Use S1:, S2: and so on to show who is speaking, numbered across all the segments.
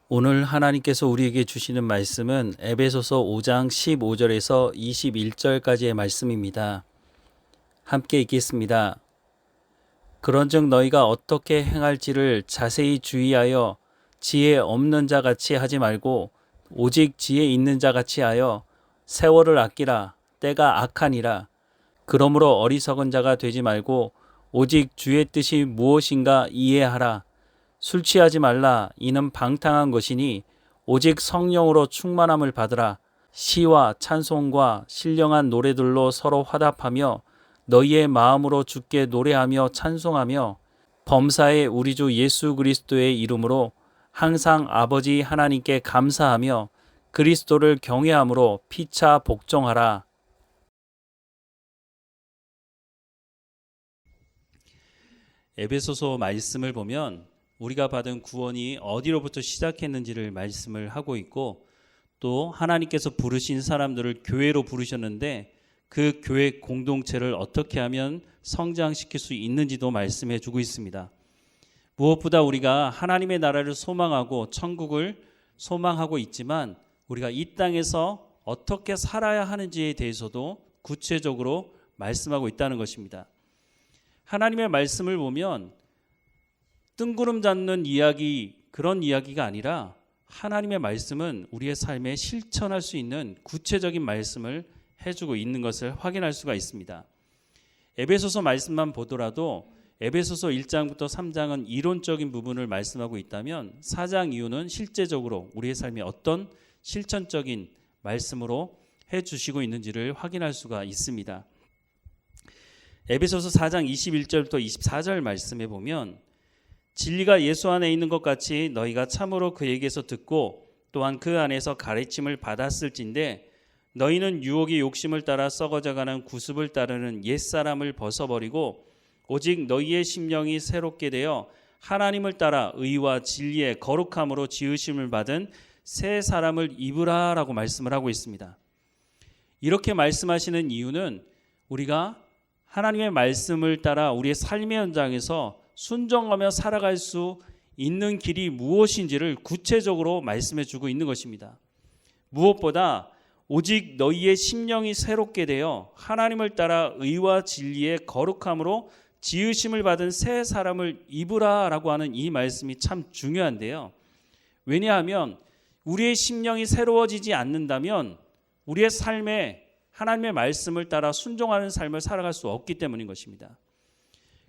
S1: 오늘 하나님께서 우리에게 주시는 말씀은 에베소서 5장 15절에서 21절까지의 말씀입니다. 함께 읽겠습니다. 그런즉 너희가 어떻게 행할지를 자세히 주의하여 지혜 없는 자 같이 하지 말고 오직 지혜 있는 자 같이 하여 세월을 아끼라. 때가 악하니라. 그러므로 어리석은 자가 되지 말고 오직 주의 뜻이 무엇인가 이해하라. 술 취하지 말라. 이는 방탕한 것이니 오직 성령으로 충만함을 받으라. 시와 찬송과 신령한 노래들로 서로 화답하며 너희의 마음으로 주께 노래하며 찬송하며 범사의 우리 주 예수 그리스도의 이름으로 항상 아버지 하나님께 감사하며 그리스도를 경외함으로 피차 복종하라. 에베소서 말씀을 보면 우리가 받은 구원이 어디로부터 시작했는지를 말씀을 하고 있고, 또 하나님께서 부르신 사람들을 교회로 부르셨는데 그 교회 공동체를 어떻게 하면 성장시킬 수 있는지도 말씀해 주고 있습니다. 무엇보다 우리가 하나님의 나라를 소망하고 천국을 소망하고 있지만 우리가 이 땅에서 어떻게 살아야 하는지에 대해서도 구체적으로 말씀하고 있다는 것입니다. 하나님의 말씀을 보면 뜬구름 잡는 이야기, 그런 이야기가 아니라 하나님의 말씀은 우리의 삶에 실천할 수 있는 구체적인 말씀을 해주고 있는 것을 확인할 수가 있습니다. 에베소서 말씀만 보더라도 에베소서 1장부터 3장은 이론적인 부분을 말씀하고 있다면 4장 이후는 실제적으로 우리의 삶에 어떤 실천적인 말씀으로 해주시고 있는지를 확인할 수가 있습니다. 에베소서 4장 21절부터 24절 말씀에 보면 진리가 예수 안에 있는 것 같이 너희가 참으로 그에게서 듣고 또한 그 안에서 가르침을 받았을진데 너희는 유혹의 욕심을 따라 썩어져가는 구습을 따르는 옛사람을 벗어버리고 오직 너희의 심령이 새롭게 되어 하나님을 따라 의와 진리의 거룩함으로 지으심을 받은 새 사람을 입으라라고 말씀을 하고 있습니다. 이렇게 말씀하시는 이유는 우리가 하나님의 말씀을 따라 우리의 삶의 현장에서 순종하며 살아갈 수 있는 길이 무엇인지를 구체적으로 말씀해 주고 있는 것입니다. 무엇보다 오직 너희의 심령이 새롭게 되어 하나님을 따라 의와 진리의 거룩함으로 지으심을 받은 새 사람을 입으라라고 하는 이 말씀이 참 중요한데요. 왜냐하면 우리의 심령이 새로워지지 않는다면 우리의 삶에 하나님의 말씀을 따라 순종하는 삶을 살아갈 수 없기 때문인 것입니다.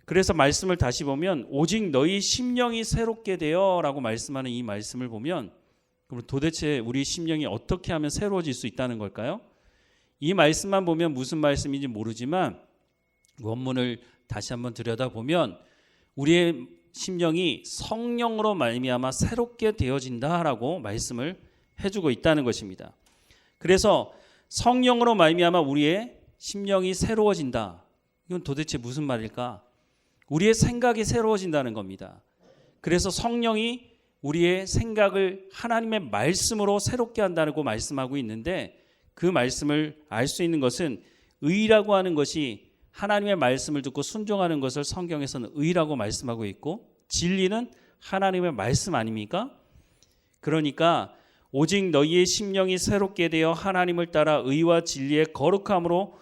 S1: 그래서 말씀을 다시 보면 오직 너희 심령이 새롭게 되어 라고 말씀하는 이 말씀을 보면 그럼 도대체 우리 심령이 어떻게 하면 새로워질 수 있다는 걸까요? 이 말씀만 보면 무슨 말씀인지 모르지만 원문을 다시 한번 들여다보면 우리의 심령이 성령으로 말미암아 새롭게 되어진다라고 말씀을 해주고 있다는 것입니다. 그래서 성령으로 말미암아 우리의 심령이 새로워진다. 이건 도대체 무슨 말일까? 우리의 생각이 새로워진다는 겁니다. 그래서 성령이 우리의 생각을 하나님의 말씀으로 새롭게 한다고 말씀하고 있는데 그 말씀을 알 수 있는 것은 의라고 하는 것이 하나님의 말씀을 듣고 순종하는 것을 성경에서는 의라고 말씀하고 있고 진리는 하나님의 말씀 아닙니까? 그러니까 오직 너희의 심령이 새롭게 되어 하나님을 따라 의와 진리의 거룩함으로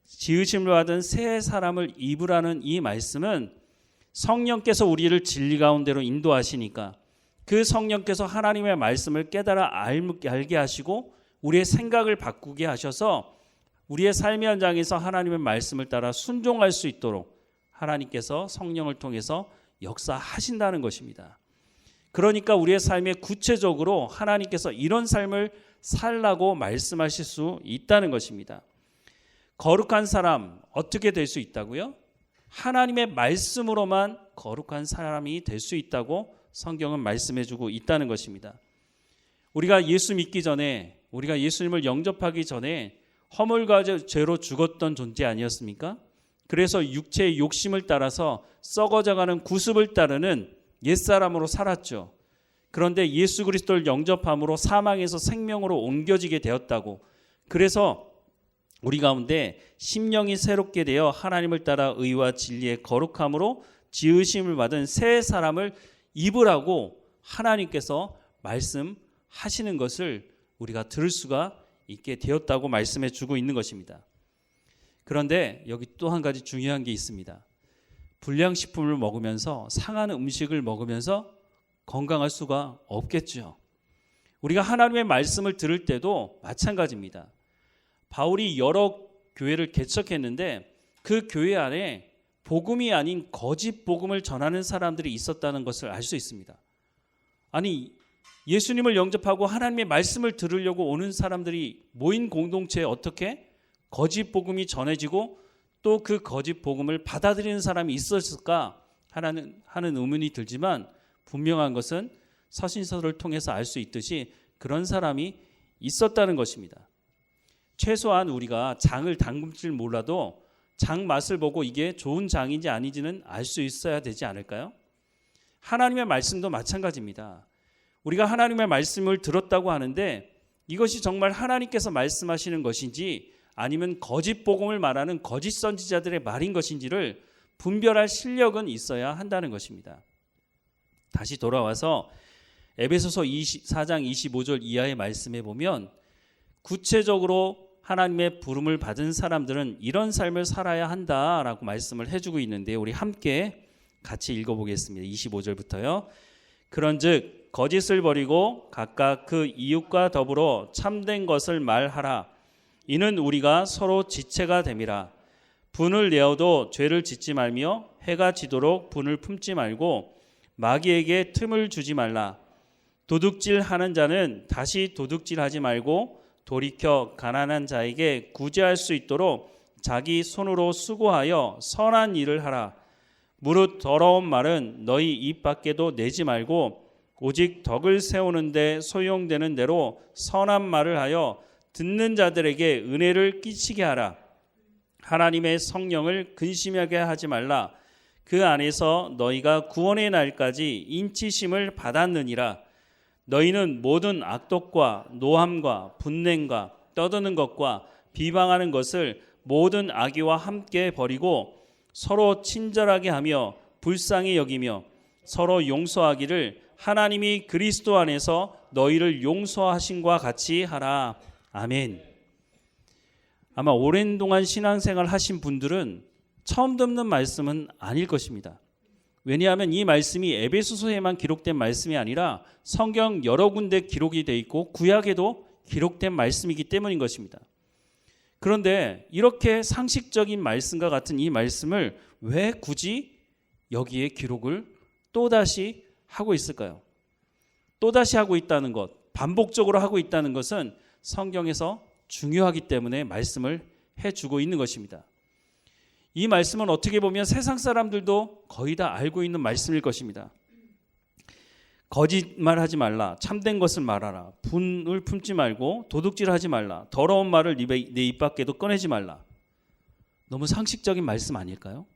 S1: 지으심을 받은 새 사람을 입으라는 이 말씀은 성령께서 우리를 진리 가운데로 인도하시니까 그 성령께서 하나님의 말씀을 깨달아 알게 하시고 우리의 생각을 바꾸게 하셔서 우리의 삶의 현장에서 하나님의 말씀을 따라 순종할 수 있도록 하나님께서 성령을 통해서 역사하신다는 것입니다. 그러니까 우리의 삶에 구체적으로 하나님께서 이런 삶을 살라고 말씀하실 수 있다는 것입니다. 거룩한 사람 어떻게 될 수 있다고요? 하나님의 말씀으로만 거룩한 사람이 될 수 있다고 성경은 말씀해주고 있다는 것입니다. 우리가 예수 믿기 전에 우리가 예수님을 영접하기 전에 허물과 죄로 죽었던 존재 아니었습니까? 그래서 육체의 욕심을 따라서 썩어져가는 구습을 따르는 옛사람으로 살았죠. 그런데 예수 그리스도를 영접함으로 사망에서 생명으로 옮겨지게 되었다고. 그래서 우리 가운데 심령이 새롭게 되어 하나님을 따라 의와 진리의 거룩함으로 지으심을 받은 새 사람을 입으라고 하나님께서 말씀하시는 것을 우리가 들을 수가 있게 되었다고 말씀해 주고 있는 것입니다. 그런데 여기 또 한 가지 중요한 게 있습니다. 불량식품을 먹으면서 상한 음식을 먹으면서 건강할 수가 없겠죠. 우리가 하나님의 말씀을 들을 때도 마찬가지입니다. 바울이 여러 교회를 개척했는데 그 교회 안에 복음이 아닌 거짓 복음을 전하는 사람들이 있었다는 것을 알 수 있습니다. 아니, 예수님을 영접하고 하나님의 말씀을 들으려고 오는 사람들이 모인 공동체에 어떻게 거짓 복음이 전해지고 또 그 거짓 복음을 받아들이는 사람이 있었을까 하는 의문이 들지만 분명한 것은 서신서를 통해서 알 수 있듯이 그런 사람이 있었다는 것입니다. 최소한 우리가 장을 담글 줄 몰라도 장 맛을 보고 이게 좋은 장인지 아닌지는 알 수 있어야 되지 않을까요? 하나님의 말씀도 마찬가지입니다. 우리가 하나님의 말씀을 들었다고 하는데 이것이 정말 하나님께서 말씀하시는 것인지 아니면 거짓 복음을 말하는 거짓 선지자들의 말인 것인지를 분별할 실력은 있어야 한다는 것입니다. 다시 돌아와서 에베소서 4장 25절 이하의 말씀에 보면 구체적으로 하나님의 부름을 받은 사람들은 이런 삶을 살아야 한다라고 말씀을 해주고 있는데 우리 함께 같이 읽어보겠습니다. 25절부터요. 그런즉 거짓을 버리고 각각 그 이웃과 더불어 참된 것을 말하라. 이는 우리가 서로 지체가 됨이라. 분을 내어도 죄를 짓지 말며 해가 지도록 분을 품지 말고 마귀에게 틈을 주지 말라. 도둑질하는 자는 다시 도둑질하지 말고 돌이켜 가난한 자에게 구제할 수 있도록 자기 손으로 수고하여 선한 일을 하라. 무릇 더러운 말은 너희 입 밖에도 내지 말고 오직 덕을 세우는데 소용되는 대로 선한 말을 하여 듣는 자들에게 은혜를 끼치게 하라. 하나님의 성령을 근심하게 하지 말라. 그 안에서 너희가 구원의 날까지 인치심을 받았느니라. 너희는 모든 악독과 노함과 분냉과 떠드는 것과 비방하는 것을 모든 악의와 함께 버리고 서로 친절하게 하며 불쌍히 여기며 서로 용서하기를 하나님이 그리스도 안에서 너희를 용서하신과 같이 하라. 아멘. 아마 오랜 동안 신앙생활 하신 분들은 처음 듣는 말씀은 아닐 것입니다. 왜냐하면 이 말씀이 에베소서에만 기록된 말씀이 아니라 성경 여러 군데 기록이 되어 있고 구약에도 기록된 말씀이기 때문인 것입니다. 그런데 이렇게 상식적인 말씀과 같은 이 말씀을 왜 굳이 여기에 기록을 또다시 하고 있을까요? 또다시 하고 있다는 것, 반복적으로 하고 있다는 것은 성경에서 중요하기 때문에 말씀을 해주고 있는 것입니다. 이 말씀은 어떻게 보면 세상 사람들도 거의 다 알고 있는 말씀일 것입니다. 거짓말하지 말라. 참된 것을 말하라. 분을 품지 말고 도둑질하지 말라. 더러운 말을 내 입 밖에도 꺼내지 말라. 너무 상식적인 말씀 아닐까요?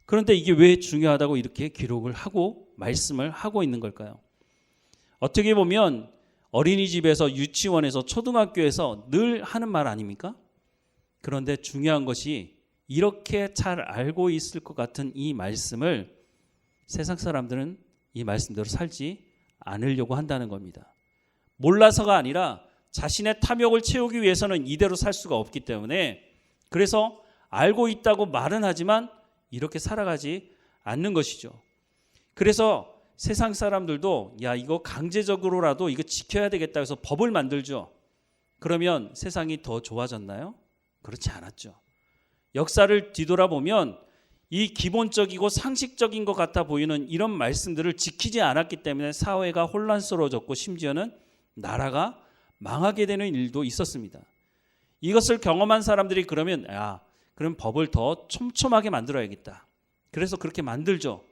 S1: 그런데 이게 왜 중요하다고 이렇게 기록을 하고 말씀을 하고 있는 걸까요? 어떻게 보면 어린이집에서 유치원에서 초등학교에서 늘 하는 말 아닙니까? 그런데 중요한 것이 이렇게 잘 알고 있을 것 같은 이 말씀을 세상 사람들은 이 말씀대로 살지 않으려고 한다는 겁니다. 몰라서가 아니라 자신의 탐욕을 채우기 위해서는 이대로 살 수가 없기 때문에 그래서 알고 있다고 말은 하지만 이렇게 살아가지 않는 것이죠. 그래서 세상 사람들도 야 이거 강제적으로라도 이거 지켜야 되겠다 해서 법을 만들죠. 그러면 세상이 더 좋아졌나요? 그렇지 않았죠. 역사를 뒤돌아보면 이 기본적이고 상식적인 것 같아 보이는 이런 말씀들을 지키지 않았기 때문에 사회가 혼란스러워졌고 심지어는 나라가 망하게 되는 일도 있었습니다. 이것을 경험한 사람들이 그러면 그럼 법을 더 촘촘하게 만들어야겠다. 그래서 그렇게 만들죠.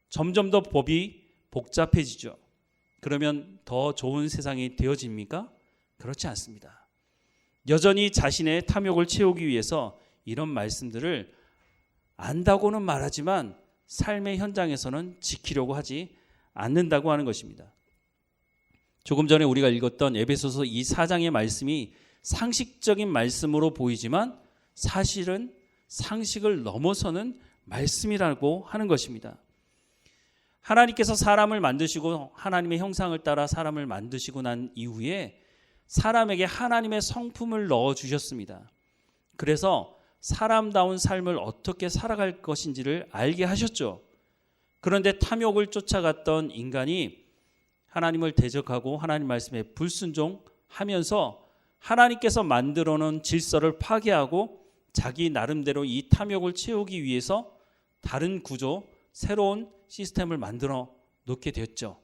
S1: 점점 더 법이 복잡해지죠. 그러면 더 좋은 세상이 되어집니까? 그렇지 않습니다. 여전히 자신의 탐욕을 채우기 위해서 이런 말씀들을 안다고는 말하지만 삶의 현장에서는 지키려고 하지 않는다고 하는 것입니다. 조금 전에 우리가 읽었던 에베소서 이 4장의 말씀이 상식적인 말씀으로 보이지만 사실은 상식을 넘어서는 말씀이라고 하는 것입니다. 하나님께서 사람을 만드시고 하나님의 형상을 따라 사람을 만드시고 난 이후에 사람에게 하나님의 성품을 넣어주셨습니다. 그래서 사람다운 삶을 어떻게 살아갈 것인지를 알게 하셨죠. 그런데 탐욕을 쫓아갔던 인간이 하나님을 대적하고 하나님 말씀에 불순종하면서 하나님께서 만들어 놓은 질서를 파괴하고 자기 나름대로 이 탐욕을 채우기 위해서 다른 구조, 새로운 시스템을 만들어 놓게 됐죠.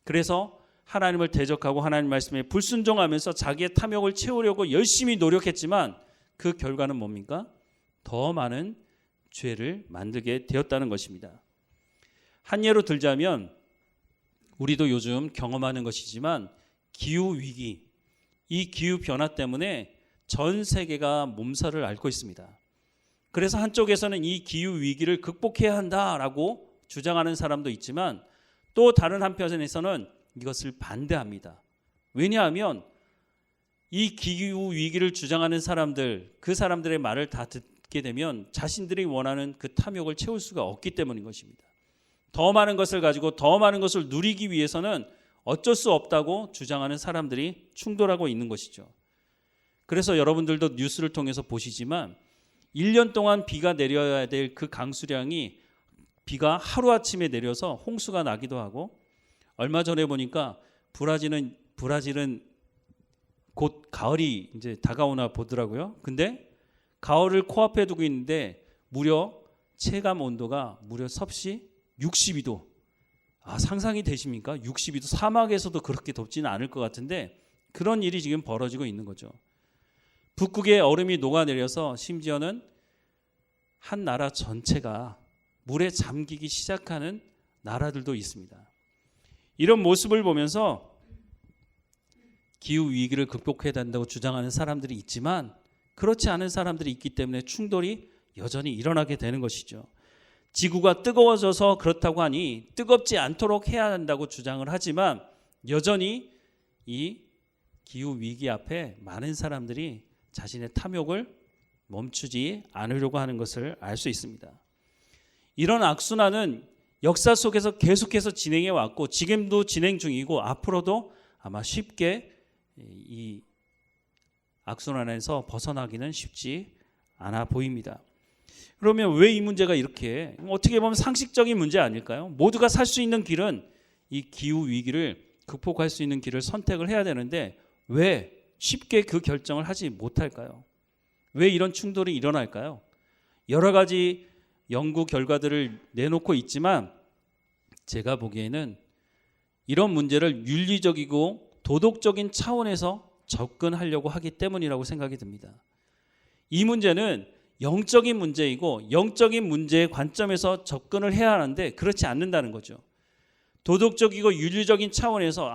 S1: 그래서 하나님을 대적하고 하나님 말씀에 불순종하면서 자기의 탐욕을 채우려고 열심히 노력했지만 그 결과는 뭡니까? 더 많은 죄를 만들게 되었다는 것입니다. 한 예로 들자면 우리도 요즘 경험하는 것이지만 기후위기, 이 기후변화 때문에 전 세계가 몸살을 앓고 있습니다. 그래서 한쪽에서는 이 기후위기를 극복해야 한다라고 주장하는 사람도 있지만 또 다른 한편에서는 이것을 반대합니다. 왜냐하면 이 기후위기를 주장하는 사람들, 그 사람들의 말을 다 듣게 되면 자신들이 원하는 그 탐욕을 채울 수가 없기 때문인 것입니다. 더 많은 것을 가지고 더 많은 것을 누리기 위해서는 어쩔 수 없다고 주장하는 사람들이 충돌하고 있는 것이죠. 그래서 여러분들도 뉴스를 통해서 보시지만 1년 동안 비가 내려야 될 그 강수량이 비가 하루아침에 내려서 홍수가 나기도 하고, 얼마 전에 보니까 브라질은 곧 가을이 이제 다가오나 보더라고요. 근데 가을을 코앞에 두고 있는데 무려 체감 온도가 무려 섭씨 62도. 상상이 되십니까? 62도. 사막에서도 그렇게 덥지는 않을 것 같은데 그런 일이 지금 벌어지고 있는 거죠. 북극의 얼음이 녹아내려서 심지어는 한 나라 전체가 물에 잠기기 시작하는 나라들도 있습니다. 이런 모습을 보면서 기후위기를 극복해야 된다고 주장하는 사람들이 있지만 그렇지 않은 사람들이 있기 때문에 충돌이 여전히 일어나게 되는 것이죠. 지구가 뜨거워져서 그렇다고 하니 뜨겁지 않도록 해야 한다고 주장을 하지만 여전히 이 기후위기 앞에 많은 사람들이 자신의 탐욕을 멈추지 않으려고 하는 것을 알 수 있습니다. 이런 악순환은 역사 속에서 계속해서 진행해 왔고 지금도 진행 중이고 앞으로도 아마 쉽게 이 악순환에서 벗어나기는 쉽지 않아 보입니다. 그러면 왜 이 문제가 이렇게, 어떻게 보면 상식적인 문제 아닐까요? 모두가 살 수 있는 길은 이 기후위기를 극복할 수 있는 길을 선택을 해야 되는데 왜 쉽게 그 결정을 하지 못할까요? 왜 이런 충돌이 일어날까요? 여러 가지 연구 결과들을 내놓고 있지만 제가 보기에는 이런 문제를 윤리적이고 도덕적인 차원에서 접근하려고 하기 때문이라고 생각이 듭니다. 이 문제는 영적인 문제이고 영적인 문제의 관점에서 접근을 해야 하는데 그렇지 않는다는 거죠. 도덕적이고 윤리적인 차원에서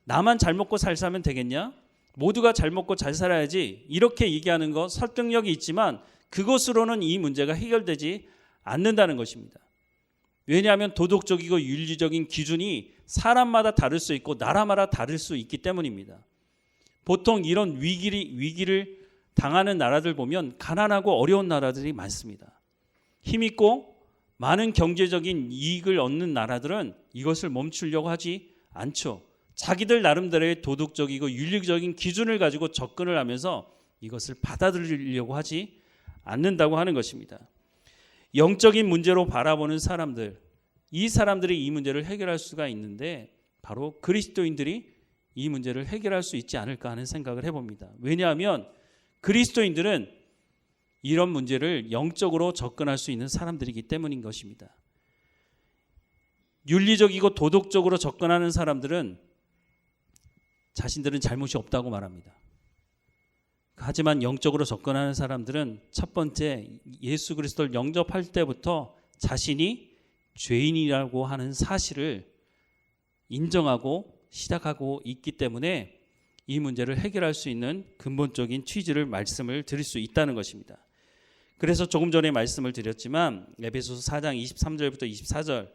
S1: 나만 잘 먹고 잘 살면 되겠냐? 모두가 잘 먹고 잘 살아야지, 이렇게 얘기하는 거 설득력이 있지만 그것으로는 이 문제가 해결되지 않는다는 것입니다. 왜냐하면 도덕적이고 윤리적인 기준이 사람마다 다를 수 있고 나라마다 다를 수 있기 때문입니다. 보통 이런 위기를 당하는 나라들 보면 가난하고 어려운 나라들이 많습니다. 힘있고 많은 경제적인 이익을 얻는 나라들은 이것을 멈추려고 하지 않죠. 자기들 나름대로의 도덕적이고 윤리적인 기준을 가지고 접근을 하면서 이것을 받아들이려고 하지 않는다고 하는 것입니다. 영적인 문제로 바라보는 사람들, 이 사람들이 이 문제를 해결할 수가 있는데 바로 그리스도인들이 이 문제를 해결할 수 있지 않을까 하는 생각을 해봅니다. 왜냐하면 그리스도인들은 이런 문제를 영적으로 접근할 수 있는 사람들이기 때문인 것입니다. 윤리적이고 도덕적으로 접근하는 사람들은 자신들은 잘못이 없다고 말합니다. 하지만 영적으로 접근하는 사람들은 첫 번째 예수 그리스도를 영접할 때부터 자신이 죄인이라고 하는 사실을 인정하고 시작하고 있기 때문에 이 문제를 해결할 수 있는 근본적인 취지를 말씀을 드릴 수 있다는 것입니다. 그래서 조금 전에 말씀을 드렸지만 에베소서 4장 23절부터 24절,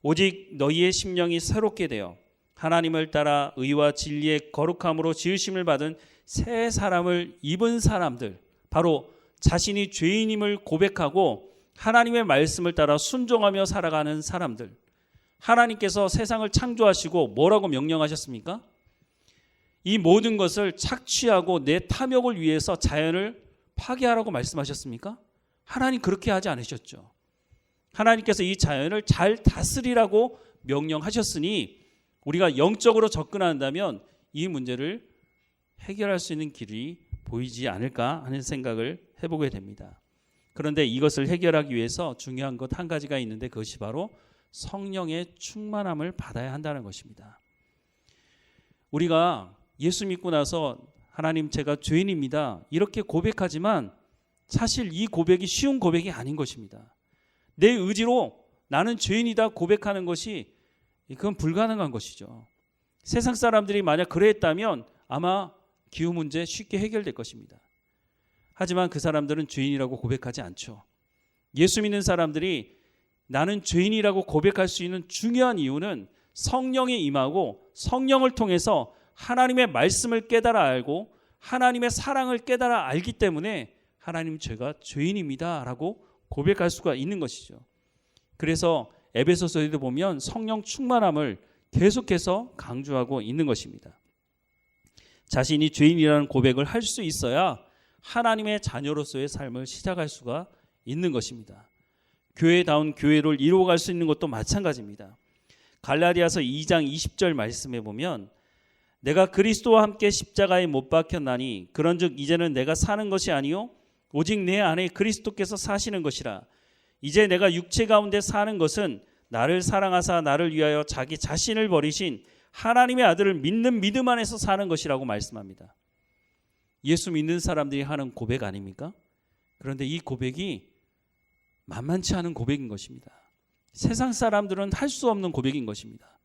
S1: 오직 너희의 심령이 새롭게 되어 하나님을 따라 의와 진리의 거룩함으로 지으심을 받은 새 사람을 입은 사람들, 바로 자신이 죄인임을 고백하고 하나님의 말씀을 따라 순종하며 살아가는 사람들, 하나님께서 세상을 창조하시고 뭐라고 명령하셨습니까? 이 모든 것을 착취하고 내 탐욕을 위해서 자연을 파괴하라고 말씀하셨습니까? 하나님 그렇게 하지 않으셨죠. 하나님께서 이 자연을 잘 다스리라고 명령하셨으니 우리가 영적으로 접근한다면 이 문제를 해결할 수 있는 길이 보이지 않을까 하는 생각을 해보게 됩니다. 그런데 이것을 해결하기 위해서 중요한 것 한 가지가 있는데 그것이 바로 성령의 충만함을 받아야 한다는 것입니다. 우리가 예수 믿고 나서 하나님 제가 죄인입니다 이렇게 고백하지만 사실 이 고백이 쉬운 고백이 아닌 것입니다. 내 의지로 나는 죄인이다 고백하는 것이 그건 불가능한 것이죠. 세상 사람들이 만약 그랬다면 아마 기후 문제 쉽게 해결될 것입니다. 하지만 그 사람들은 죄인이라고 고백하지 않죠. 예수 믿는 사람들이 나는 죄인이라고 고백할 수 있는 중요한 이유는 성령이 임하고 성령을 통해서 하나님의 말씀을 깨달아 알고 하나님의 사랑을 깨달아 알기 때문에 하나님 제가 죄인입니다 라고 고백할 수가 있는 것이죠. 그래서 에베소서에도 보면 성령 충만함을 계속해서 강조하고 있는 것입니다. 자신이 죄인이라는 고백을 할 수 있어야 하나님의 자녀로서의 삶을 시작할 수가 있는 것입니다. 교회다운 교회를 이루어갈 수 있는 것도 마찬가지입니다. 갈라디아서 2장 20절 말씀에 보면 내가 그리스도와 함께 십자가에 못 박혔나니 그런즉 이제는 내가 사는 것이 아니요 오직 내 안에 그리스도께서 사시는 것이라. 이제 내가 육체 가운데 사는 것은 나를 사랑하사 나를 위하여 자기 자신을 버리신 하나님의 아들을 믿는 믿음 안에서 사는 것이라고 말씀합니다. 예수 믿는 사람들이 하는 고백 아닙니까? 그런데 이 고백이 만만치 않은 고백인 것입니다. 세상 사람들은 할 수 없는 고백인 것입니다.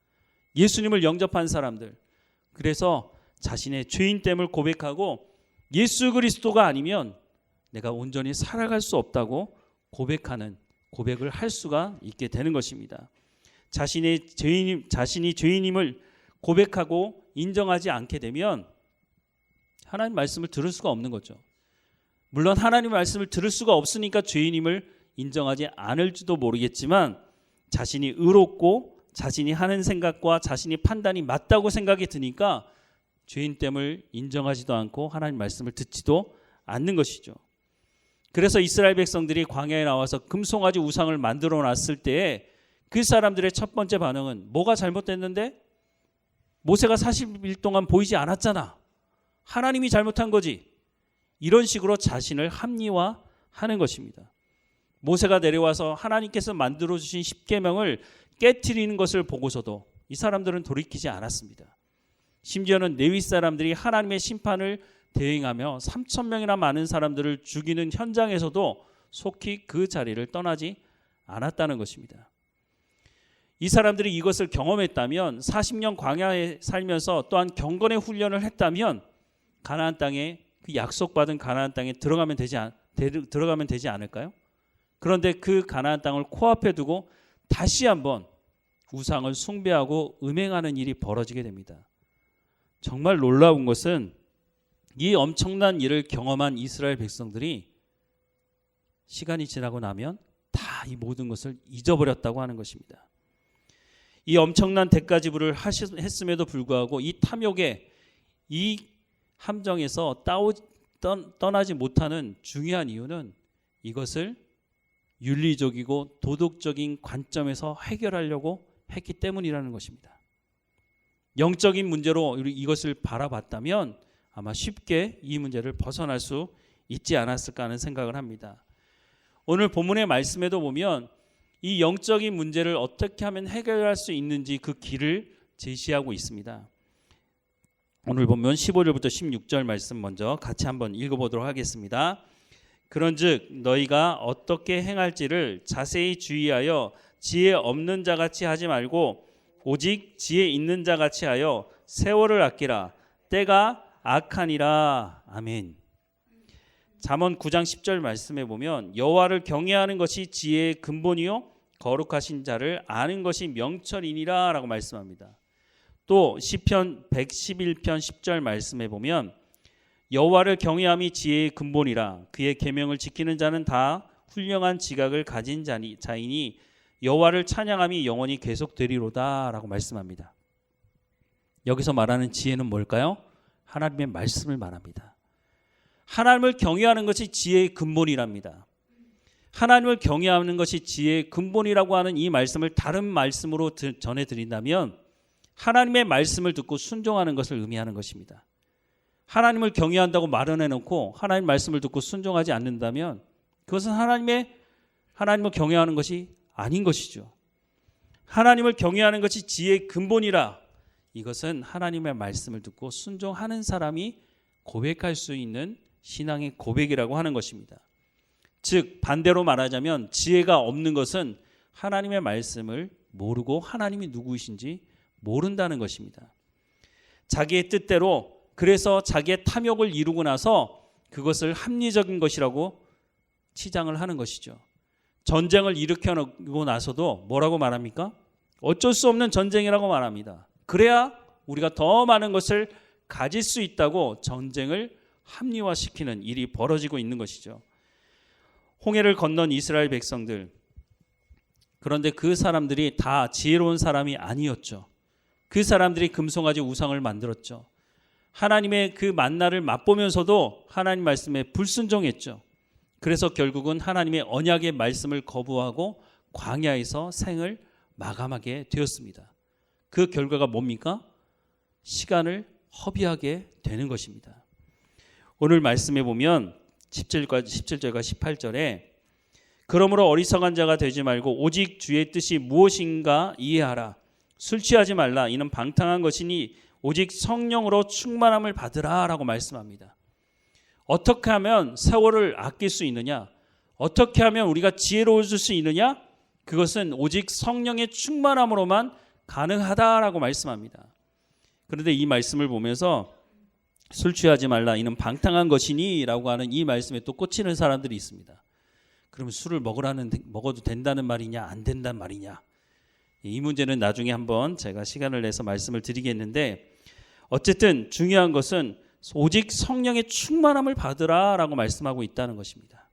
S1: 예수님을 영접한 사람들, 그래서 자신의 죄인됨을 고백하고 예수 그리스도가 아니면 내가 온전히 살아갈 수 없다고 고백하는 고백을 할 수가 있게 되는 것입니다. 자신이 죄인임을 고백하고 인정하지 않게 되면 하나님 말씀을 들을 수가 없는 거죠. 물론 하나님 말씀을 들을 수가 없으니까 죄인임을 인정하지 않을지도 모르겠지만 자신이 의롭고 자신이 하는 생각과 자신이 판단이 맞다고 생각이 드니까 죄인됨을 인정하지도 않고 하나님 말씀을 듣지도 않는 것이죠. 그래서 이스라엘 백성들이 광야에 나와서 금송아지 우상을 만들어 놨을 때에 그 사람들의 첫 번째 반응은 뭐가 잘못됐는데? 모세가 40일 동안 보이지 않았잖아. 하나님이 잘못한 거지. 이런 식으로 자신을 합리화하는 것입니다. 모세가 내려와서 하나님께서 만들어주신 십계명을 깨트리는 것을 보고서도 이 사람들은 돌이키지 않았습니다. 심지어는 레위 사람들이 하나님의 심판을 대행하며 3,000명이나 많은 사람들을 죽이는 현장에서도 속히 그 자리를 떠나지 않았다는 것입니다. 이 사람들이 이것을 경험했다면 40년 광야에 살면서 또한 경건의 훈련을 했다면 가나안 땅에 그 약속받은 가나안 땅에 들어가면 되지 않을까요? 그런데 그 가나안 땅을 코앞에 두고 다시 한번 우상을 숭배하고 음행하는 일이 벌어지게 됩니다. 정말 놀라운 것은 이 엄청난 일을 경험한 이스라엘 백성들이 시간이 지나고 나면 다 이 모든 것을 잊어버렸다고 하는 것입니다. 이 엄청난 대가 지불을 했음에도 불구하고 이 탐욕의 이 함정에서 떠나지 못하는 중요한 이유는 이것을 윤리적이고 도덕적인 관점에서 해결하려고 했기 때문이라는 것입니다. 영적인 문제로 이것을 바라봤다면 아마 쉽게 이 문제를 벗어날 수 있지 않았을까 하는 생각을 합니다. 오늘 본문의 말씀에도 보면 이 영적인 문제를 어떻게 하면 해결할 수 있는지 그 길을 제시하고 있습니다. 오늘 보면 15절부터 16절 말씀 먼저 같이 한번 읽어보도록 하겠습니다. 그런즉 너희가 어떻게 행할지를 자세히 주의하여 지혜 없는 자같이 하지 말고 오직 지혜 있는 자같이 하여 세월을 아끼라. 때가 악하니라. 아멘. 잠언 9장 10절 말씀에 보면 여호와를 경외하는 것이 지혜의 근본이요 거룩하신 자를 아는 것이 명철이니라 라고 말씀합니다. 또 시편 111편 10절 말씀에 보면 여호와를 경외함이 지혜의 근본이라. 그의 계명을 지키는 자는 다 훌륭한 지각을 가진 자이니 여호와를 찬양함이 영원히 계속되리로다라고 말씀합니다. 여기서 말하는 지혜는 뭘까요? 하나님의 말씀을 말합니다. 하나님을 경외하는 것이 지혜의 근본이랍니다. 하나님을 경외하는 것이 지혜의 근본이라고 하는 이 말씀을 다른 말씀으로 전해드린다면 하나님의 말씀을 듣고 순종하는 것을 의미하는 것입니다. 하나님을 경외한다고 말은 해놓고 하나님 말씀을 듣고 순종하지 않는다면 그것은 하나님을 경외하는 것이 아닌 것이죠. 하나님을 경외하는 것이 지혜의 근본이라 이것은 하나님의 말씀을 듣고 순종하는 사람이 고백할 수 있는 신앙의 고백이라고 하는 것입니다. 즉 반대로 말하자면 지혜가 없는 것은 하나님의 말씀을 모르고 하나님이 누구이신지 모른다는 것입니다. 자기의 뜻대로 그래서 자기의 탐욕을 이루고 나서 그것을 합리적인 것이라고 치장을 하는 것이죠. 전쟁을 일으켜놓고 나서도 뭐라고 말합니까? 어쩔 수 없는 전쟁이라고 말합니다. 그래야 우리가 더 많은 것을 가질 수 있다고 전쟁을 합리화시키는 일이 벌어지고 있는 것이죠. 홍해를 건넌 이스라엘 백성들, 그런데 그 사람들이 다 지혜로운 사람이 아니었죠. 그 사람들이 금송아지 우상을 만들었죠. 하나님의 그 만나를 맛보면서도 하나님 말씀에 불순종했죠. 그래서 결국은 하나님의 언약의 말씀을 거부하고 광야에서 생을 마감하게 되었습니다. 그 결과가 뭡니까? 시간을 허비하게 되는 것입니다. 오늘 말씀에 보면 17절과 18절에 그러므로 어리석은 자가 되지 말고 오직 주의 뜻이 무엇인가 이해하라. 술 취하지 말라. 이는 방탕한 것이니 오직 성령으로 충만함을 받으라 라고 말씀합니다. 어떻게 하면 세월을 아낄 수 있느냐? 어떻게 하면 우리가 지혜로워질 수 있느냐? 그것은 오직 성령의 충만함으로만 가능하다라고 말씀합니다. 그런데 이 말씀을 보면서 술 취하지 말라 이는 방탕한 것이니 라고 하는 이 말씀에 또 꽂히는 사람들이 있습니다. 그러면 술을 먹어도 된다는 말이냐 안 된다는 말이냐, 이 문제는 나중에 한번 제가 시간을 내서 말씀을 드리겠는데 어쨌든 중요한 것은 오직 성령의 충만함을 받으라 라고 말씀하고 있다는 것입니다.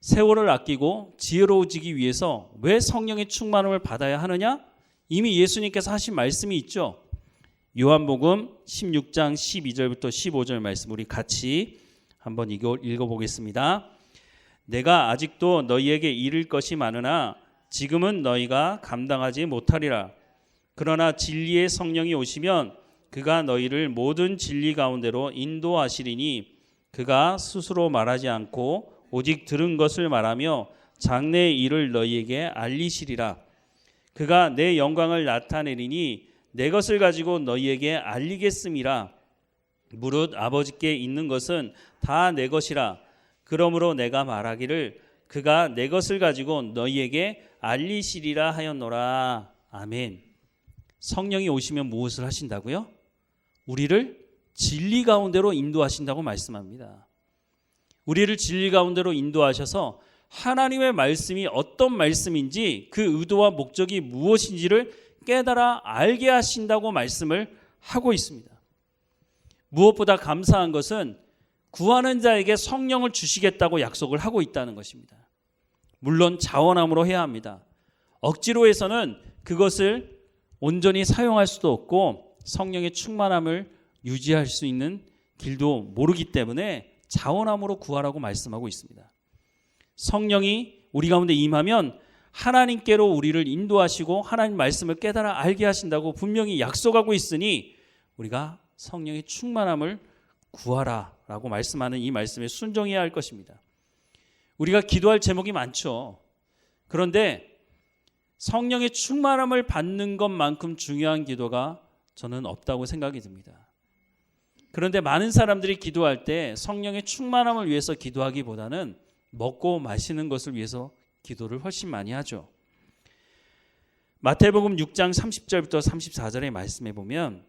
S1: 세월을 아끼고 지혜로워지기 위해서 왜 성령의 충만함을 받아야 하느냐? 이미 예수님께서 하신 말씀이 있죠. 요한복음 16장 12절부터 15절 말씀 우리 같이 한번 읽어보겠습니다. 내가 아직도 너희에게 이를 것이 많으나 지금은 너희가 감당하지 못하리라. 그러나 진리의 성령이 오시면 그가 너희를 모든 진리 가운데로 인도하시리니 그가 스스로 말하지 않고 오직 들은 것을 말하며 장래의 일을 너희에게 알리시리라. 그가 내 영광을 나타내리니 내 것을 가지고 너희에게 알리겠음이라. 무릇 아버지께 있는 것은 다 내 것이라. 그러므로 내가 말하기를 그가 내 것을 가지고 너희에게 알리시리라 하였노라. 아멘. 성령이 오시면 무엇을 하신다고요? 우리를 진리 가운데로 인도하신다고 말씀합니다. 우리를 진리 가운데로 인도하셔서 하나님의 말씀이 어떤 말씀인지 그 의도와 목적이 무엇인지를 깨달아 알게 하신다고 말씀을 하고 있습니다. 무엇보다 감사한 것은 구하는 자에게 성령을 주시겠다고 약속을 하고 있다는 것입니다. 물론 자원함으로 해야 합니다. 억지로 해서는 그것을 온전히 사용할 수도 없고 성령의 충만함을 유지할 수 있는 길도 모르기 때문에 자원함으로 구하라고 말씀하고 있습니다. 성령이 우리 가운데 임하면 하나님께로 우리를 인도하시고 하나님 말씀을 깨달아 알게 하신다고 분명히 약속하고 있으니 우리가 성령의 충만함을 구하라라고 말씀하는 이 말씀에 순종해야 할 것입니다. 우리가 기도할 제목이 많죠. 그런데 성령의 충만함을 받는 것만큼 중요한 기도가 저는 없다고 생각이 듭니다. 그런데 많은 사람들이 기도할 때 성령의 충만함을 위해서 기도하기보다는 먹고 마시는 것을 위해서 기도를 훨씬 많이 하죠. 마태복음 6장 30절부터 34절의 말씀에 보면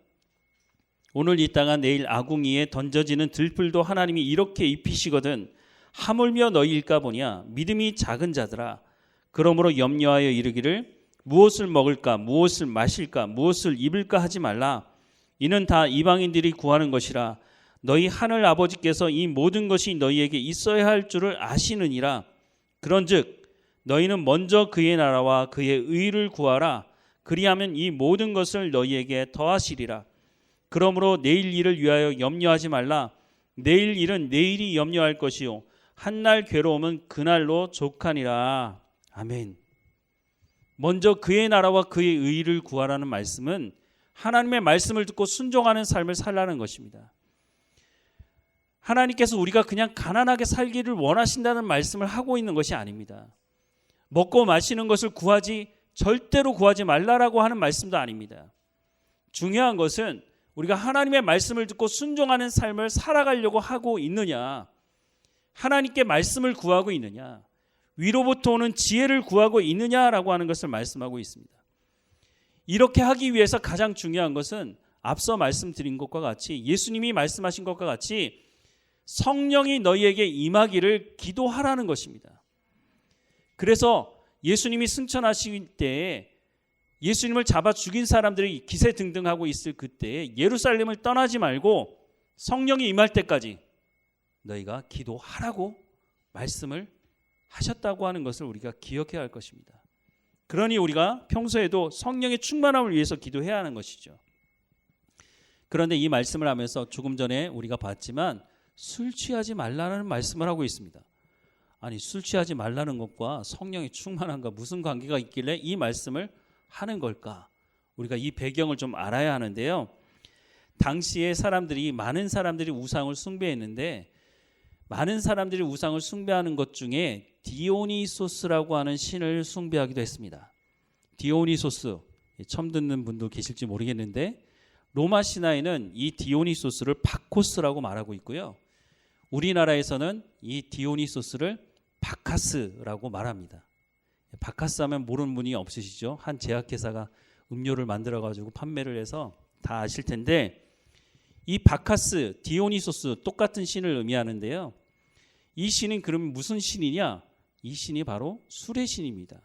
S1: 오늘 있다가 내일 아궁이에 던져지는 들풀도 하나님이 이렇게 입히시거든 하물며 너희일까 보냐. 믿음이 작은 자들아. 그러므로 염려하여 이르기를 무엇을 먹을까 무엇을 마실까 무엇을 입을까 하지 말라. 이는 다 이방인들이 구하는 것이라. 너희 하늘 아버지께서 이 모든 것이 너희에게 있어야 할 줄을 아시느니라. 그런즉 너희는 먼저 그의 나라와 그의 의를 구하라. 그리하면 이 모든 것을 너희에게 더하시리라. 그러므로 내일 일을 위하여 염려하지 말라. 내일 일은 내일이 염려할 것이요 한날 괴로움은 그날로 족하니라. 아멘. 먼저 그의 나라와 그의 의를 구하라는 말씀은 하나님의 말씀을 듣고 순종하는 삶을 살라는 것입니다. 하나님께서 우리가 그냥 가난하게 살기를 원하신다는 말씀을 하고 있는 것이 아닙니다. 먹고 마시는 것을 절대로 구하지 말라라고 하는 말씀도 아닙니다. 중요한 것은 우리가 하나님의 말씀을 듣고 순종하는 삶을 살아가려고 하고 있느냐, 하나님께 말씀을 구하고 있느냐, 위로부터 오는 지혜를 구하고 있느냐라고 하는 것을 말씀하고 있습니다. 이렇게 하기 위해서 가장 중요한 것은 앞서 말씀드린 것과 같이, 예수님이 말씀하신 것과 같이 성령이 너희에게 임하기를 기도하라는 것입니다. 그래서 예수님이 승천하실 때에 예수님을 잡아 죽인 사람들이 기세등등하고 있을 그때에 예루살렘을 떠나지 말고 성령이 임할 때까지 너희가 기도하라고 말씀을 하셨다고 하는 것을 우리가 기억해야 할 것입니다. 그러니 우리가 평소에도 성령의 충만함을 위해서 기도해야 하는 것이죠. 그런데 이 말씀을 하면서 조금 전에 우리가 봤지만 술 취하지 말라는 말씀을 하고 있습니다. 아니, 술 취하지 말라는 것과 성령의 충만함과 무슨 관계가 있길래 이 말씀을 하는 걸까? 우리가 이 배경을 좀 알아야 하는데요. 당시에 많은 사람들이 우상을 숭배했는데, 많은 사람들이 우상을 숭배하는 것 중에 디오니소스라고 하는 신을 숭배하기도 했습니다. 디오니소스, 처음 듣는 분도 계실지 모르겠는데 로마 신화에는 이 디오니소스를 바코스라고 말하고 있고요. 우리나라에서는 이 디오니소스를 바카스라고 말합니다. 바카스 하면 모르는 분이 없으시죠? 한 제약회사가 음료를 만들어가지고 판매를 해서 다 아실 텐데, 이 바카스, 디오니소스 똑같은 신을 의미하는데요. 이 신은 그럼 무슨 신이냐? 이 신이 바로 술의 신입니다.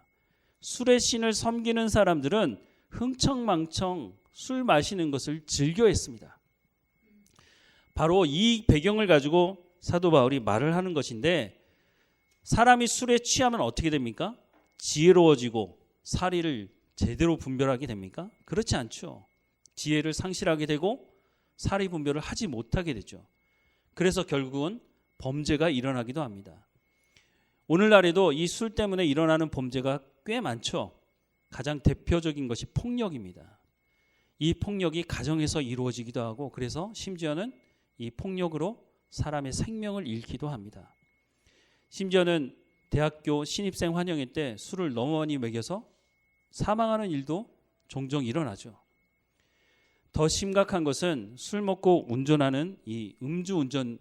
S1: 술의 신을 섬기는 사람들은 흥청망청 술 마시는 것을 즐겨했습니다. 바로 이 배경을 가지고 사도 바울이 말을 하는 것인데, 사람이 술에 취하면 어떻게 됩니까? 지혜로워지고 사리를 제대로 분별하게 됩니까? 그렇지 않죠. 지혜를 상실하게 되고 사리 분별을 하지 못하게 되죠. 그래서 결국은 범죄가 일어나기도 합니다. 오늘날에도 이 술 때문에 일어나는 범죄가 꽤 많죠. 가장 대표적인 것이 폭력입니다. 이 폭력이 가정에서 이루어지기도 하고, 그래서 심지어는 이 폭력으로 사람의 생명을 잃기도 합니다. 심지어는 대학교 신입생 환영회 때 술을 너무 많이 먹여서 사망하는 일도 종종 일어나죠. 더 심각한 것은 술 먹고 운전하는 이 음주운전,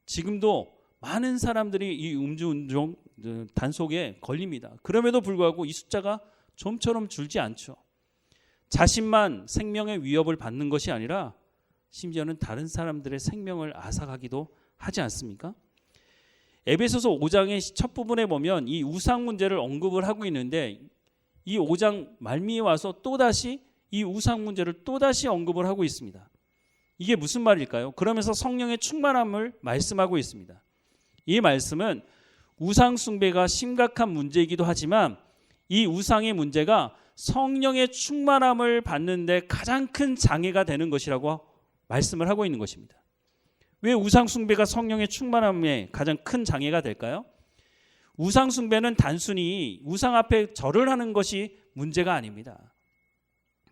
S1: 지금도 많은 사람들이 이 음주운전 단속에 걸립니다. 그럼에도 불구하고 이 숫자가 좀처럼 줄지 않죠. 자신만 생명의 위협을 받는 것이 아니라 심지어는 다른 사람들의 생명을 앗아가기도 하지 않습니까? 에베소서 5장의 첫 부분에 보면 이 우상 문제를 언급을 하고 있는데, 이 5장 말미에 와서 또다시 이 우상 문제를 또다시 언급을 하고 있습니다. 이게 무슨 말일까요? 그러면서 성령의 충만함을 말씀하고 있습니다. 이 말씀은 우상 숭배가 심각한 문제이기도 하지만 이 우상의 문제가 성령의 충만함을 받는 데 가장 큰 장애가 되는 것이라고 말씀을 하고 있는 것입니다. 왜 우상 숭배가 성령의 충만함에 가장 큰 장애가 될까요? 우상 숭배는 단순히 우상 앞에 절을 하는 것이 문제가 아닙니다.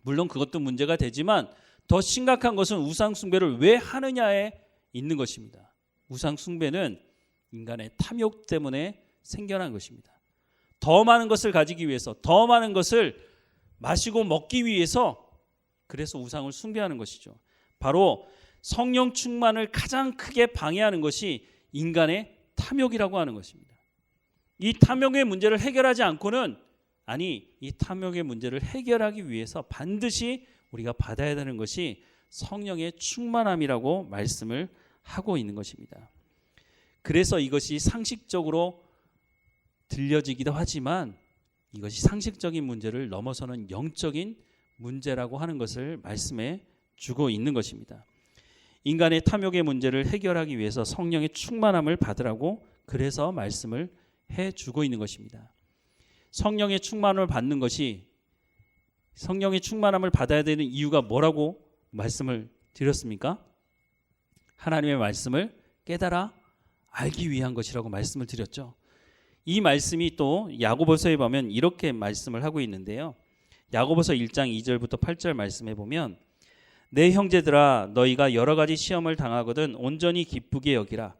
S1: 물론 그것도 문제가 되지만 더 심각한 것은 우상 숭배를 왜 하느냐에 있는 것입니다. 우상 숭배는 인간의 탐욕 때문에 생겨난 것입니다. 더 많은 것을 가지기 위해서, 더 많은 것을 마시고 먹기 위해서, 그래서 우상을 숭배하는 것이죠. 바로 성령 충만을 가장 크게 방해하는 것이 인간의 탐욕이라고 하는 것입니다. 이 탐욕의 문제를 해결하지 않고는, 이 탐욕의 문제를 해결하기 위해서 반드시 우리가 받아야 되는 것이 성령의 충만함이라고 말씀을 하고 있는 것입니다. 그래서 이것이 상식적으로 들려지기도 하지만 이것이 상식적인 문제를 넘어서는 영적인 문제라고 하는 것을 말씀해 주고 있는 것입니다. 인간의 탐욕의 문제를 해결하기 위해서 성령의 충만함을 받으라고 그래서 말씀을 해주고 있는 것입니다. 성령의 충만함을 받는 것이 성령의 충만함을 받아야 되는 이유가 뭐라고 말씀을 드렸습니까? 하나님의 말씀을 깨달아 알기 위한 것이라고 말씀을 드렸죠. 이 말씀이 또 야고보서에 보면 이렇게 말씀을 하고 있는데요. 야고보서 1장 2절부터 8절 말씀에 보면 내 형제들아 너희가 여러 가지 시험을 당하거든 온전히 기쁘게 여기라.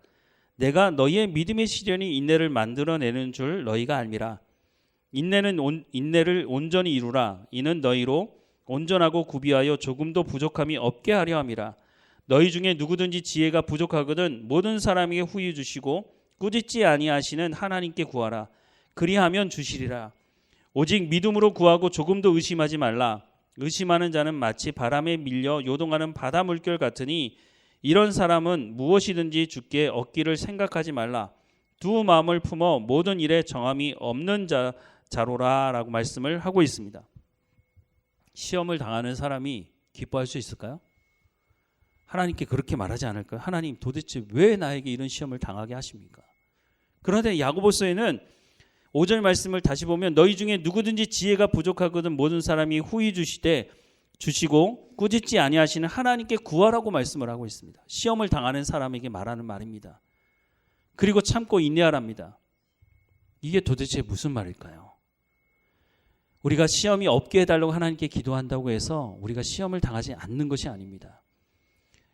S1: 내가 너희의 믿음의 시련이 인내를 만들어내는 줄 너희가 알미라. 인내를 온전히 이루라. 이는 너희로 온전하고 구비하여 조금도 부족함이 없게 하려 함이라. 너희 중에 누구든지 지혜가 부족하거든 모든 사람에게 후히 주시고 꾸짖지 아니하시는 하나님께 구하라. 그리하면 주시리라. 오직 믿음으로 구하고 조금도 의심하지 말라. 의심하는 자는 마치 바람에 밀려 요동하는 바다 물결 같으니 이런 사람은 무엇이든지 주께 얻기를 생각하지 말라. 두 마음을 품어 모든 일에 정함이 없는 자로라 라고 말씀을 하고 있습니다. 시험을 당하는 사람이 기뻐할 수 있을까요? 하나님께 그렇게 말하지 않을까요? 하나님 도대체 왜 나에게 이런 시험을 당하게 하십니까? 그런데 야고보서에는 5절 말씀을 다시 보면 너희 중에 누구든지 지혜가 부족하거든 모든 사람이 후히 주시고 꾸짖지 아니하시는 하나님께 구하라고 말씀을 하고 있습니다. 시험을 당하는 사람에게 말하는 말입니다. 그리고 참고 인내하랍니다. 이게 도대체 무슨 말일까요? 우리가 시험이 없게 해달라고 하나님께 기도한다고 해서 우리가 시험을 당하지 않는 것이 아닙니다.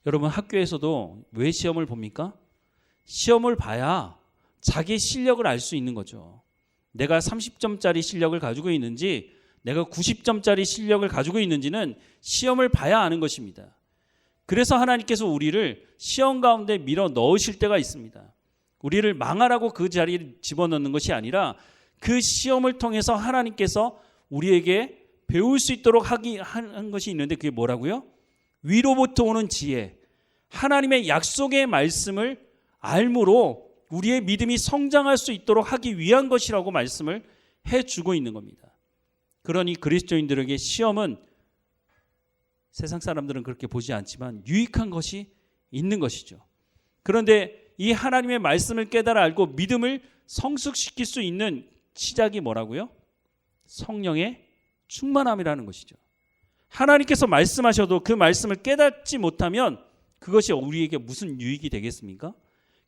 S1: 여러분 학교에서도 왜 시험을 봅니까? 시험을 봐야 자기 실력을 알 수 있는 거죠. 내가 30점짜리 실력을 가지고 있는지 내가 90점짜리 실력을 가지고 있는지는 시험을 봐야 아는 것입니다. 그래서 하나님께서 우리를 시험 가운데 밀어 넣으실 때가 있습니다. 우리를 망하라고 그 자리에 집어넣는 것이 아니라 그 시험을 통해서 하나님께서 우리에게 배울 수 있도록 한 것이 있는데 그게 뭐라고요? 위로부터 오는 지혜, 하나님의 약속의 말씀을 알므로 우리의 믿음이 성장할 수 있도록 하기 위한 것이라고 말씀을 해주고 있는 겁니다. 그러니 그리스도인들에게 시험은 세상 사람들은 그렇게 보지 않지만 유익한 것이 있는 것이죠. 그런데 이 하나님의 말씀을 깨달아 알고 믿음을 성숙시킬 수 있는 시작이 뭐라고요? 성령의 충만함이라는 것이죠. 하나님께서 말씀하셔도 그 말씀을 깨닫지 못하면 그것이 우리에게 무슨 유익이 되겠습니까?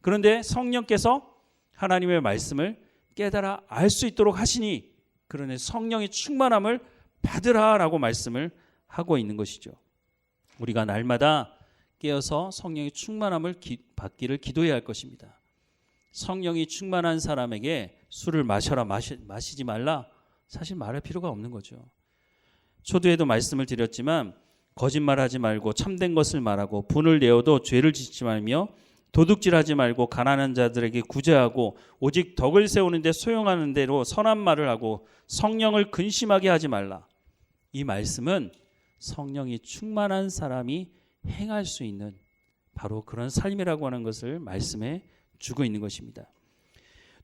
S1: 그런데 성령께서 하나님의 말씀을 깨달아 알 수 있도록 하시니 그러니 성령의 충만함을 받으라라고 말씀을 하고 있는 것이죠. 우리가 날마다 깨어서 성령의 충만함을 받기를 기도해야 할 것입니다. 성령이 충만한 사람에게 술을 마셔라 마시지 말라 사실 말할 필요가 없는 거죠. 초두에도 말씀을 드렸지만 거짓말하지 말고 참된 것을 말하고 분을 내어도 죄를 짓지 말며 도둑질하지 말고 가난한 자들에게 구제하고 오직 덕을 세우는 데 소용하는 대로 선한 말을 하고 성령을 근심하게 하지 말라. 이 말씀은 성령이 충만한 사람이 행할 수 있는 바로 그런 삶이라고 하는 것을 말씀해 주고 있는 것입니다.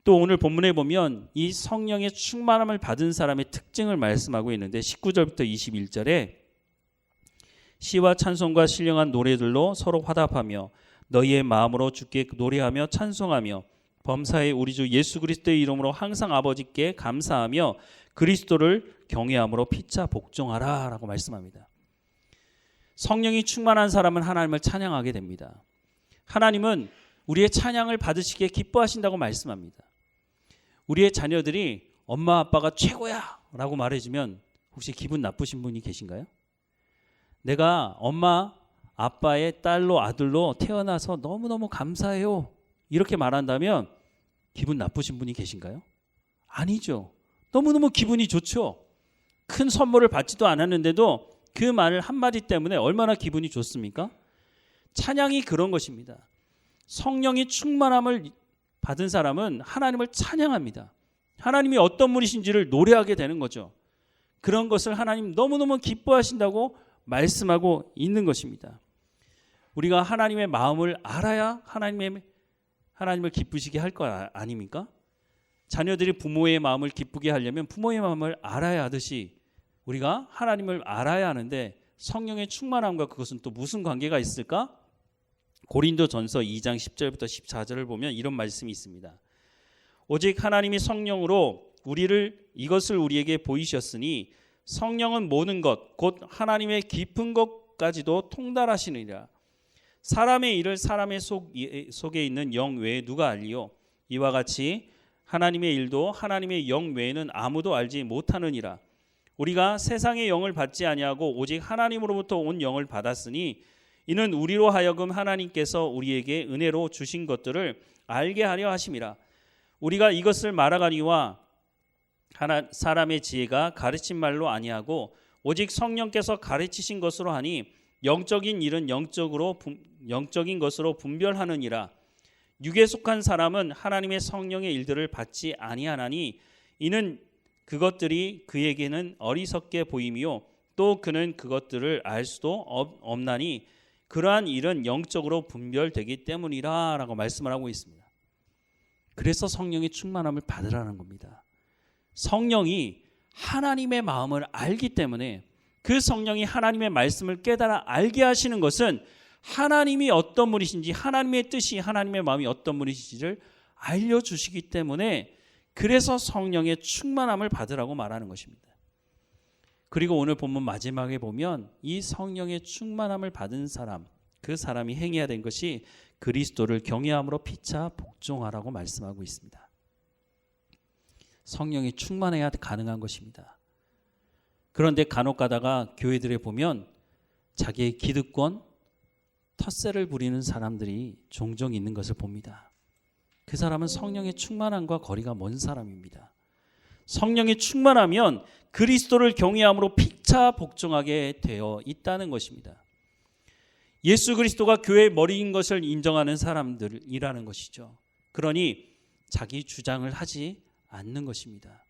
S1: 또 오늘 본문에 보면 이 성령의 충만함을 받은 사람의 특징을 말씀하고 있는데 19절부터 21절에 시와 찬송과 신령한 노래들로 서로 화답하며 너희의 마음으로 주께 노래하며 찬송하며 범사에 우리 주 예수 그리스도의 이름으로 항상 아버지께 감사하며 그리스도를 경외함으로 피차 복종하라 라고 말씀합니다. 성령이 충만한 사람은 하나님을 찬양하게 됩니다. 하나님은 우리의 찬양을 받으시기에 기뻐하신다고 말씀합니다. 우리의 자녀들이 엄마 아빠가 최고야 라고 말해주면 혹시 기분 나쁘신 분이 계신가요? 내가 엄마 아빠의 딸로 아들로 태어나서 너무너무 감사해요 이렇게 말한다면 기분 나쁘신 분이 계신가요? 아니죠. 너무너무 기분이 좋죠. 큰 선물을 받지도 않았는데도 그 말 한마디 때문에 얼마나 기분이 좋습니까? 찬양이 그런 것입니다. 성령이 충만함을 받은 사람은 하나님을 찬양합니다. 하나님이 어떤 분이신지를 노래하게 되는 거죠. 그런 것을 하나님 너무너무 기뻐하신다고 말씀하고 있는 것입니다. 우리가 하나님의 마음을 알아야 하나님을 기쁘시게 할 거 아닙니까? 자녀들이 부모의 마음을 기쁘게 하려면 부모의 마음을 알아야 하듯이 우리가 하나님을 알아야 하는데 성령의 충만함과 그것은 또 무슨 관계가 있을까? 고린도전서 2장 10절부터 14절을 보면 이런 말씀이 있습니다. 오직 하나님이 성령으로 이것을 우리에게 보이셨으니 성령은 모든 것 곧 하나님의 깊은 것까지도 통달하시느니라. 사람의 일을 사람의 속에 있는 영 외에 누가 알리요? 이와 같이 하나님의 일도 하나님의 영 외에는 아무도 알지 못하느니라. 우리가 세상의 영을 받지 아니하고 오직 하나님으로부터 온 영을 받았으니 이는 우리로 하여금 하나님께서 우리에게 은혜로 주신 것들을 알게 하려 하심이라. 우리가 이것을 말하거니와 사람의 지혜가 가르친 말로 아니하고 오직 성령께서 가르치신 것으로 하니 영적인 일은 영적인 것으로 분별하느니라. 육에 속한 사람은 하나님의 성령의 일들을 받지 아니하나니 이는 그것들이 그에게는 어리석게 보임이요 또 그는 그것들을 알 수도 없나니 그러한 일은 영적으로 분별되기 때문이라 라고 말씀을 하고 있습니다. 그래서 성령의 충만함을 받으라는 겁니다. 성령이 하나님의 마음을 알기 때문에 그 성령이 하나님의 말씀을 깨달아 알게 하시는 것은 하나님이 어떤 분이신지 하나님의 뜻이 하나님의 마음이 어떤 분이신지를 알려주시기 때문에 그래서 성령의 충만함을 받으라고 말하는 것입니다. 그리고 오늘 본문 마지막에 보면 이 성령의 충만함을 받은 사람, 그 사람이 행해야 된 것이 그리스도를 경외함으로 피차 복종하라고 말씀하고 있습니다. 성령이 충만해야 가능한 것입니다. 그런데 간혹 가다가 교회들에 보면 자기의 기득권, 텃세를 부리는 사람들이 종종 있는 것을 봅니다. 그 사람은 성령의 충만함과 거리가 먼 사람입니다. 성령이 충만하면 그리스도를 경외함으로 피차 복종하게 되어 있다는 것입니다. 예수 그리스도가 교회의 머리인 것을 인정하는 사람들이라는 것이죠. 그러니 자기 주장을 하지 않는 것입니다.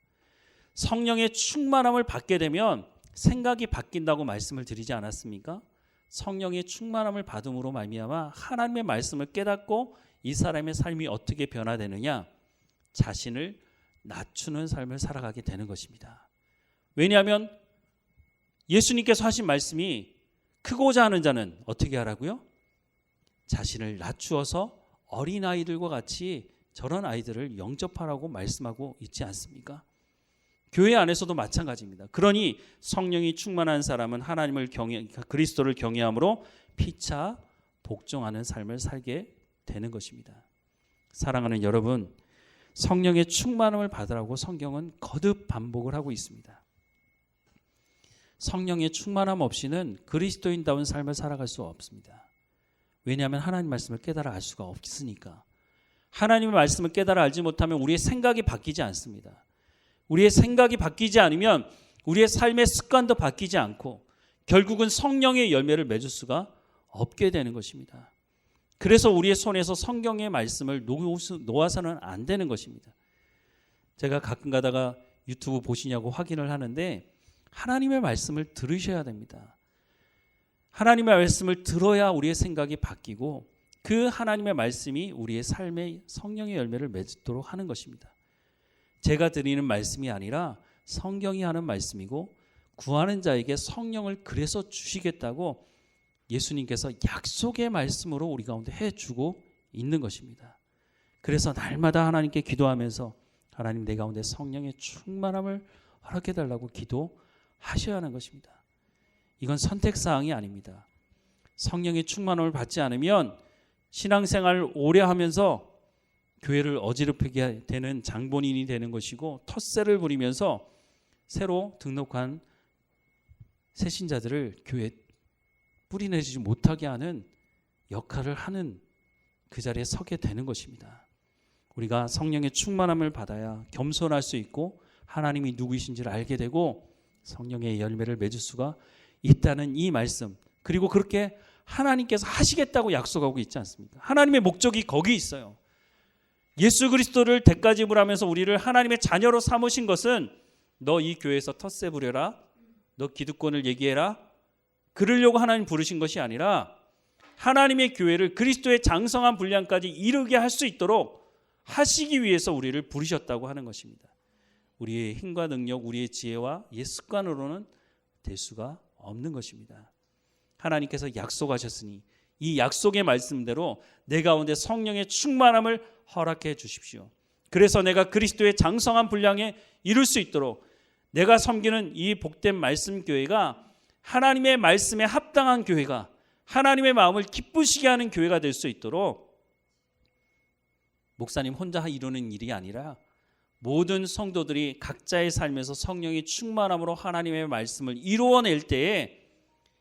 S1: 성령의 충만함을 받게 되면 생각이 바뀐다고 말씀을 드리지 않았습니까? 성령의 충만함을 받음으로 말미암아 하나님의 말씀을 깨닫고 이 사람의 삶이 어떻게 변화되느냐? 자신을 낮추는 삶을 살아가게 되는 것입니다. 왜냐하면 예수님께서 하신 말씀이 크고자 하는 자는 어떻게 하라고요? 자신을 낮추어서 어린아이들과 같이 저런 아이들을 영접하라고 말씀하고 있지 않습니까? 교회 안에서도 마찬가지입니다. 그러니 성령이 충만한 사람은 그리스도를 경외함으로 피차 복종하는 삶을 살게 되는 것입니다. 사랑하는 여러분, 성령의 충만함을 받으라고 성경은 거듭 반복을 하고 있습니다. 성령의 충만함 없이는 그리스도인다운 삶을 살아갈 수 없습니다. 왜냐하면 하나님 말씀을 깨달아 알 수가 없으니까. 하나님의 말씀을 깨달아 알지 못하면 우리의 생각이 바뀌지 않습니다. 우리의 생각이 바뀌지 않으면 우리의 삶의 습관도 바뀌지 않고 결국은 성령의 열매를 맺을 수가 없게 되는 것입니다. 그래서 우리의 손에서 성경의 말씀을 놓아서는 안 되는 것입니다. 제가 가끔 가다가 유튜브 보시냐고 확인을 하는데 하나님의 말씀을 들으셔야 됩니다. 하나님의 말씀을 들어야 우리의 생각이 바뀌고 그 하나님의 말씀이 우리의 삶에 성령의 열매를 맺도록 하는 것입니다. 제가 드리는 말씀이 아니라 성경이 하는 말씀이고 구하는 자에게 성령을 그래서 주시겠다고 예수님께서 약속의 말씀으로 우리 가운데 해주고 있는 것입니다. 그래서 날마다 하나님께 기도하면서 하나님 내 가운데 성령의 충만함을 허락해달라고 기도하셔야 하는 것입니다. 이건 선택사항이 아닙니다. 성령의 충만함을 받지 않으면 신앙생활을 오래 하면서 교회를 어지럽히게 되는 장본인이 되는 것이고 텃세를 부리면서 새로 등록한 새신자들을 교회에 뿌리내리지 못하게 하는 역할을 하는 그 자리에 서게 되는 것입니다. 우리가 성령의 충만함을 받아야 겸손할 수 있고 하나님이 누구이신지를 알게 되고 성령의 열매를 맺을 수가 있다는 이 말씀, 그리고 그렇게 하나님께서 하시겠다고 약속하고 있지 않습니까? 하나님의 목적이 거기 있어요. 예수 그리스도를 대가지불하면서 우리를 하나님의 자녀로 삼으신 것은 너 이 교회에서 텃세 부려라, 너 기득권을 얘기해라, 그러려고 하나님 부르신 것이 아니라 하나님의 교회를 그리스도의 장성한 분량까지 이루게 할 수 있도록 하시기 위해서 우리를 부르셨다고 하는 것입니다. 우리의 힘과 능력, 우리의 지혜와 옛 습관으로는 될 수가 없는 것입니다. 하나님께서 약속하셨으니 이 약속의 말씀대로 내 가운데 성령의 충만함을 허락해 주십시오. 그래서 내가 그리스도의 장성한 분량에 이룰 수 있도록 내가 섬기는 이 복된 말씀 교회가 하나님의 말씀에 합당한 교회가, 하나님의 마음을 기쁘시게 하는 교회가 될 수 있도록 목사님 혼자 이루는 일이 아니라 모든 성도들이 각자의 삶에서 성령의 충만함으로 하나님의 말씀을 이루어낼 때에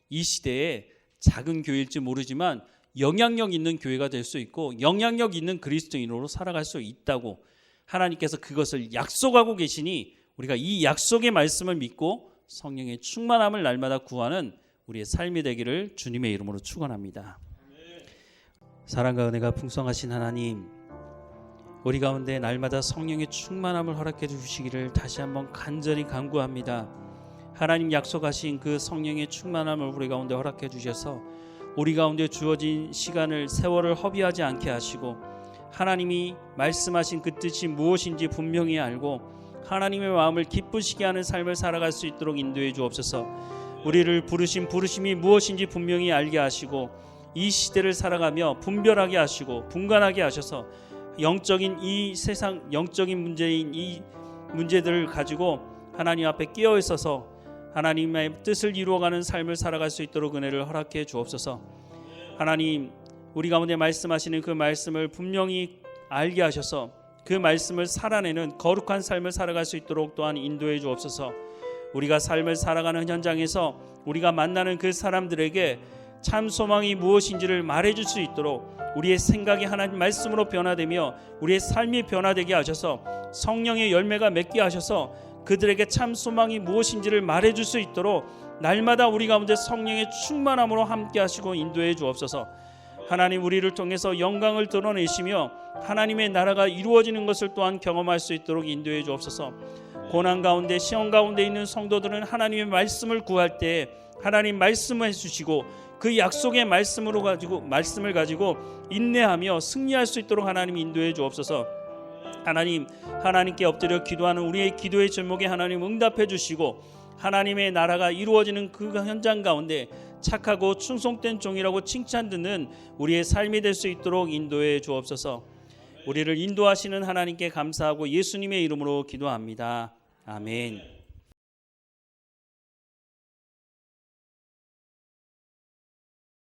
S1: 이 시대에 작은 교회일지 모르지만 영향력 있는 교회가 될 수 있고 영향력 있는 그리스도인으로 살아갈 수 있다고 하나님께서 그것을 약속하고 계시니 우리가 이 약속의 말씀을 믿고 성령의 충만함을 날마다 구하는 우리의 삶이 되기를 주님의 이름으로 축원합니다. 사랑과 은혜가 풍성하신 하나님, 우리 가운데 날마다 성령의 충만함을 허락해 주시기를 다시 한번 간절히 간구합니다. 하나님 약속하신 그 성령의 충만함을 우리 가운데 허락해 주셔서 우리 가운데 주어진 시간을, 세월을 허비하지 않게 하시고 하나님이 말씀하신 그 뜻이 무엇인지 분명히 알고 하나님의 마음을 기쁘시게 하는 삶을 살아갈 수 있도록 인도해 주옵소서. 우리를 부르신 부르심이 무엇인지 분명히 알게 하시고 이 시대를 살아가며 분별하게 하시고 분간하게 하셔서 영적인 이 세상, 영적인 문제인 이 문제들을 가지고 하나님 앞에 끼어 있어서 하나님의 뜻을 이루어가는 삶을 살아갈 수 있도록 은혜를 허락해 주옵소서. 하나님, 우리 가운데 말씀하시는 그 말씀을 분명히 알게 하셔서 그 말씀을 살아내는 거룩한 삶을 살아갈 수 있도록 또한 인도해 주옵소서. 우리가 삶을 살아가는 현장에서 우리가 만나는 그 사람들에게 참 소망이 무엇인지를 말해줄 수 있도록 우리의 생각이 하나님 말씀으로 변화되며 우리의 삶이 변화되게 하셔서 성령의 열매가 맺게 하셔서 그들에게 참 소망이 무엇인지를 말해줄 수 있도록 날마다 우리 가운데 성령의 충만함으로 함께 하시고 인도해 주옵소서. 하나님, 우리를 통해서 영광을 드러내시며 하나님의 나라가 이루어지는 것을 또한 경험할 수 있도록 인도해 주옵소서. 고난 가운데, 시험 가운데 있는 성도들은 하나님의 말씀을 구할 때 하나님 말씀을 해주시고 그 약속의 말씀을 가지고 인내하며 승리할 수 있도록 하나님 인도해 주옵소서. 하나님, 하나님께 엎드려 기도하는 우리의 기도의 제목에 하나님 응답해 주시고 하나님의 나라가 이루어지는 그 현장 가운데 착하고 충성된 종이라고 칭찬 듣는 우리의 삶이 될 수 있도록 인도해 주옵소서. 우리를 인도하시는 하나님께 감사하고 예수님의 이름으로 기도합니다. 아멘.